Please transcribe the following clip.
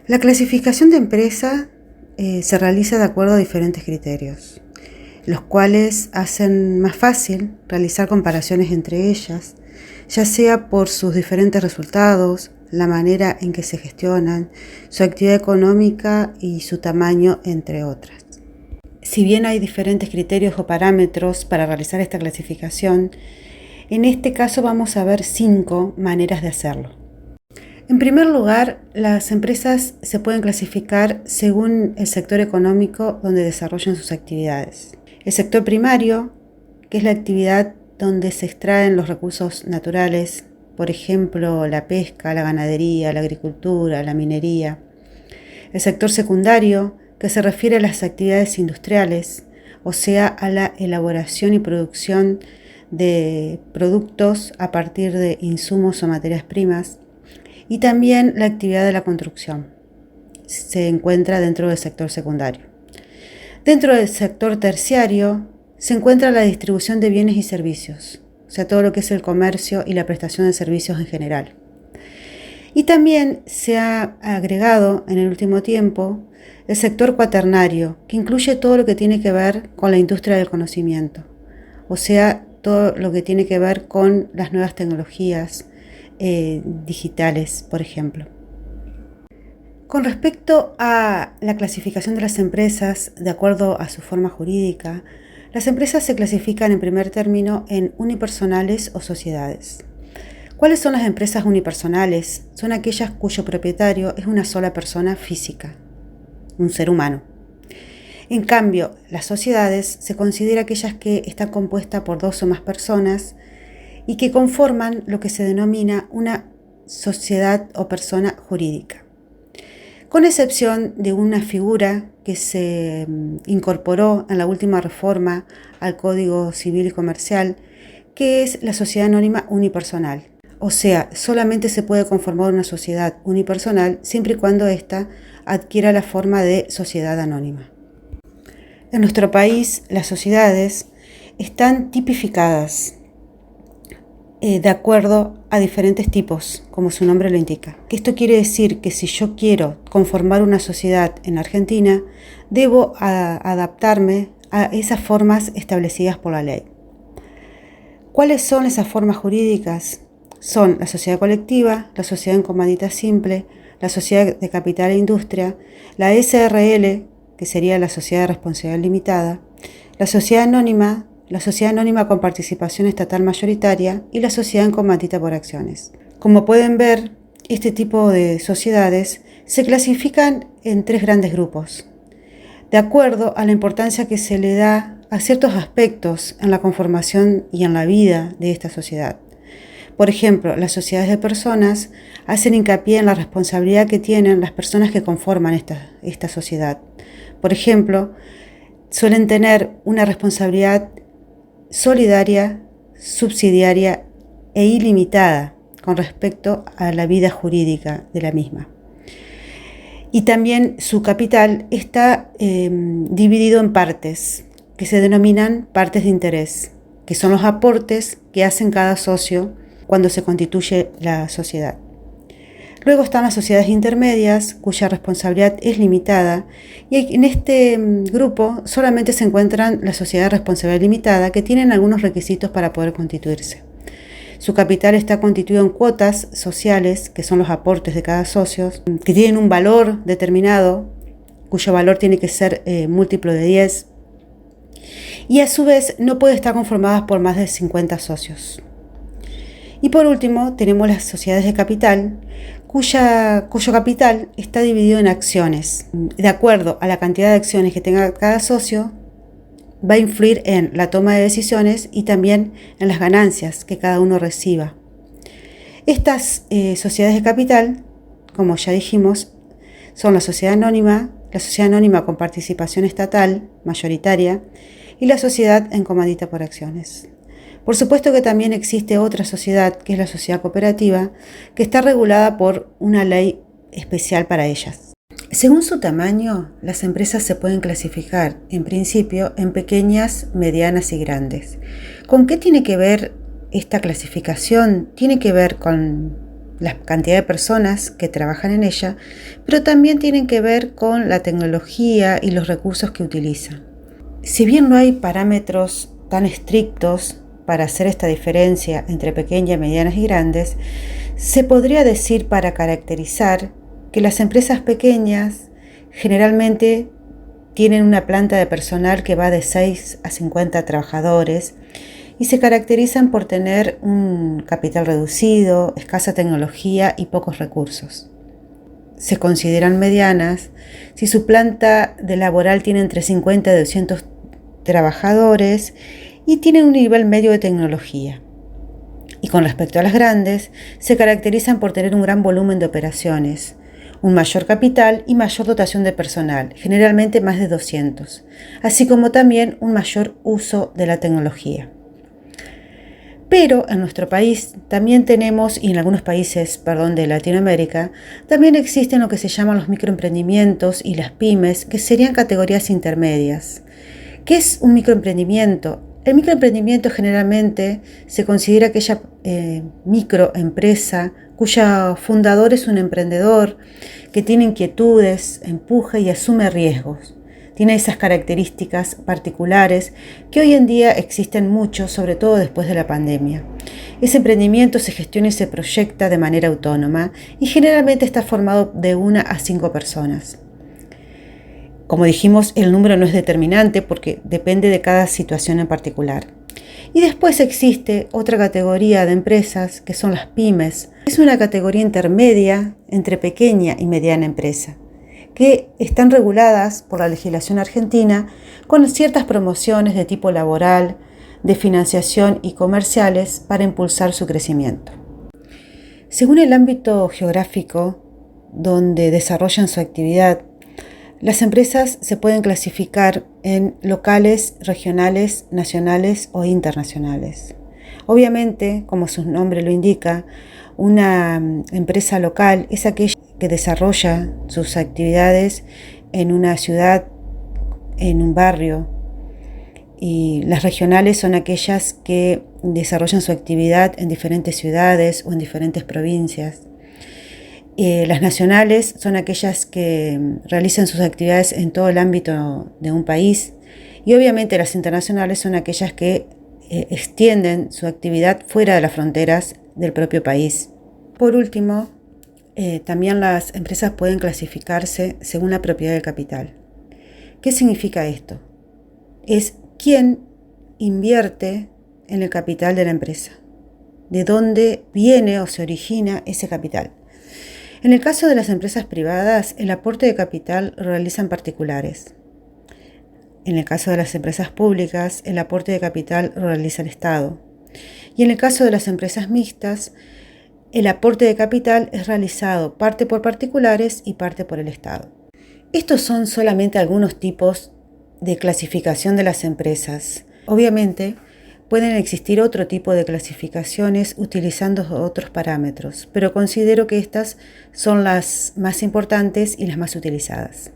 La clasificación de empresa se realiza de acuerdo a diferentes criterios, los cuales hacen más fácil realizar comparaciones entre ellas, ya sea por sus diferentes resultados, la manera en que se gestionan, su actividad económica y su tamaño, entre otras. Si bien hay diferentes criterios o parámetros para realizar esta clasificación, en este caso vamos a ver 5 maneras de hacerlo. En primer lugar, las empresas se pueden clasificar según el sector económico donde desarrollan sus actividades. El sector primario, que es la actividad donde se extraen los recursos naturales, por ejemplo, la pesca, la ganadería, la agricultura, la minería. El sector secundario, que se refiere a las actividades industriales, o sea, a la elaboración y producción de productos a partir de insumos o materias primas. Y también la actividad de la construcción se encuentra dentro del sector secundario. Dentro del sector terciario se encuentra la distribución de bienes y servicios, o sea, todo lo que es el comercio y la prestación de servicios en general. Y también se ha agregado en el último tiempo el sector cuaternario, que incluye todo lo que tiene que ver con la industria del conocimiento, o sea, todo lo que tiene que ver con las nuevas tecnologías digitales, por ejemplo. Con respecto a la clasificación de las empresas de acuerdo a su forma jurídica, las empresas se clasifican en primer término en unipersonales o sociedades. ¿Cuáles son las empresas unipersonales? Son aquellas cuyo propietario es una sola persona física, un ser humano. En cambio, las sociedades se considera aquellas que están compuestas por 2 o más personas y que conforman lo que se denomina una sociedad o persona jurídica, con excepción de una figura que se incorporó en la última reforma al Código Civil y Comercial, que es la sociedad anónima unipersonal. O sea, solamente se puede conformar una sociedad unipersonal siempre y cuando ésta adquiera la forma de sociedad anónima. En nuestro país, las sociedades están tipificadas de acuerdo a diferentes tipos, como su nombre lo indica. Esto quiere decir que si yo quiero conformar una sociedad en Argentina, debo adaptarme a esas formas establecidas por la ley. ¿Cuáles son esas formas jurídicas? Son la sociedad colectiva, la sociedad en comandita simple, la sociedad de capital e industria, la SRL, que sería la sociedad de responsabilidad limitada, la sociedad anónima con participación estatal mayoritaria y la sociedad en comandita por acciones. Como pueden ver, este tipo de sociedades se clasifican en 3 grandes grupos, de acuerdo a la importancia que se le da a ciertos aspectos en la conformación y en la vida de esta sociedad. Por ejemplo, las sociedades de personas hacen hincapié en la responsabilidad que tienen las personas que conforman esta sociedad. Por ejemplo, suelen tener una responsabilidad solidaria, subsidiaria e ilimitada con respecto a la vida jurídica de la misma. Y también su capital está dividido en partes, que se denominan partes de interés, que son los aportes que hacen cada socio cuando se constituye la sociedad. Luego están las sociedades intermedias, cuya responsabilidad es limitada, y en este grupo solamente se encuentran las sociedades de responsabilidad limitada, que tienen algunos requisitos para poder constituirse. Su capital está constituido en cuotas sociales, que son los aportes de cada socio, que tienen un valor determinado, cuyo valor tiene que ser múltiplo de 10, y a su vez no puede estar conformada por más de 50 socios. Y por último, tenemos las sociedades de capital, cuyo capital está dividido en acciones. De acuerdo a la cantidad de acciones que tenga cada socio, va a influir en la toma de decisiones y también en las ganancias que cada uno reciba. Estas sociedades de capital, como ya dijimos, son la sociedad anónima con participación estatal mayoritaria y la sociedad en comandita por acciones. Por supuesto que también existe otra sociedad, que es la sociedad cooperativa, que está regulada por una ley especial para ellas. Según su tamaño, las empresas se pueden clasificar, en principio, en pequeñas, medianas y grandes. ¿Con qué tiene que ver esta clasificación? Tiene que ver con la cantidad de personas que trabajan en ella, pero también tienen que ver con la tecnología y los recursos que utiliza. Si bien no hay parámetros tan estrictos para hacer esta diferencia entre pequeñas, medianas y grandes, se podría decir para caracterizar que las empresas pequeñas generalmente tienen una planta de personal que va de 6 a 50 trabajadores y se caracterizan por tener un capital reducido, escasa tecnología y pocos recursos. Se consideran medianas si su planta de laboral tiene entre 50 y 200 trabajadores y tienen un nivel medio de tecnología. Y con respecto a las grandes, se caracterizan por tener un gran volumen de operaciones, un mayor capital y mayor dotación de personal, generalmente más de 200, así como también un mayor uso de la tecnología. Pero en nuestro país también tenemos, y en algunos países, de Latinoamérica, también existen lo que se llaman los microemprendimientos y las pymes, que serían categorías intermedias. ¿Qué es un microemprendimiento? El microemprendimiento generalmente se considera aquella microempresa cuyo fundador es un emprendedor que tiene inquietudes, empuja y asume riesgos. Tiene esas características particulares que hoy en día existen mucho, sobre todo después de la pandemia. Ese emprendimiento se gestiona y se proyecta de manera autónoma y generalmente está formado de 1 a 5 personas. Como dijimos, el número no es determinante porque depende de cada situación en particular. Y después existe otra categoría de empresas que son las pymes. Es una categoría intermedia entre pequeña y mediana empresa, que están reguladas por la legislación argentina con ciertas promociones de tipo laboral, de financiación y comerciales para impulsar su crecimiento. Según el ámbito geográfico donde desarrollan su actividad, las empresas se pueden clasificar en locales, regionales, nacionales o internacionales. Obviamente, como su nombre lo indica, una empresa local es aquella que desarrolla sus actividades en una ciudad, en un barrio, y las regionales son aquellas que desarrollan su actividad en diferentes ciudades o en diferentes provincias. Las nacionales son aquellas que realizan sus actividades en todo el ámbito de un país y obviamente las internacionales son aquellas que extienden su actividad fuera de las fronteras del propio país. Por último, también las empresas pueden clasificarse según la propiedad del capital. ¿Qué significa esto? Es quién invierte en el capital de la empresa, de dónde viene o se origina ese capital. En el caso de las empresas privadas, el aporte de capital lo realizan particulares. En el caso de las empresas públicas, el aporte de capital lo realiza el Estado. Y en el caso de las empresas mixtas, el aporte de capital es realizado parte por particulares y parte por el Estado. Estos son solamente algunos tipos de clasificación de las empresas. Obviamente, pueden existir otro tipo de clasificaciones utilizando otros parámetros, pero considero que estas son las más importantes y las más utilizadas.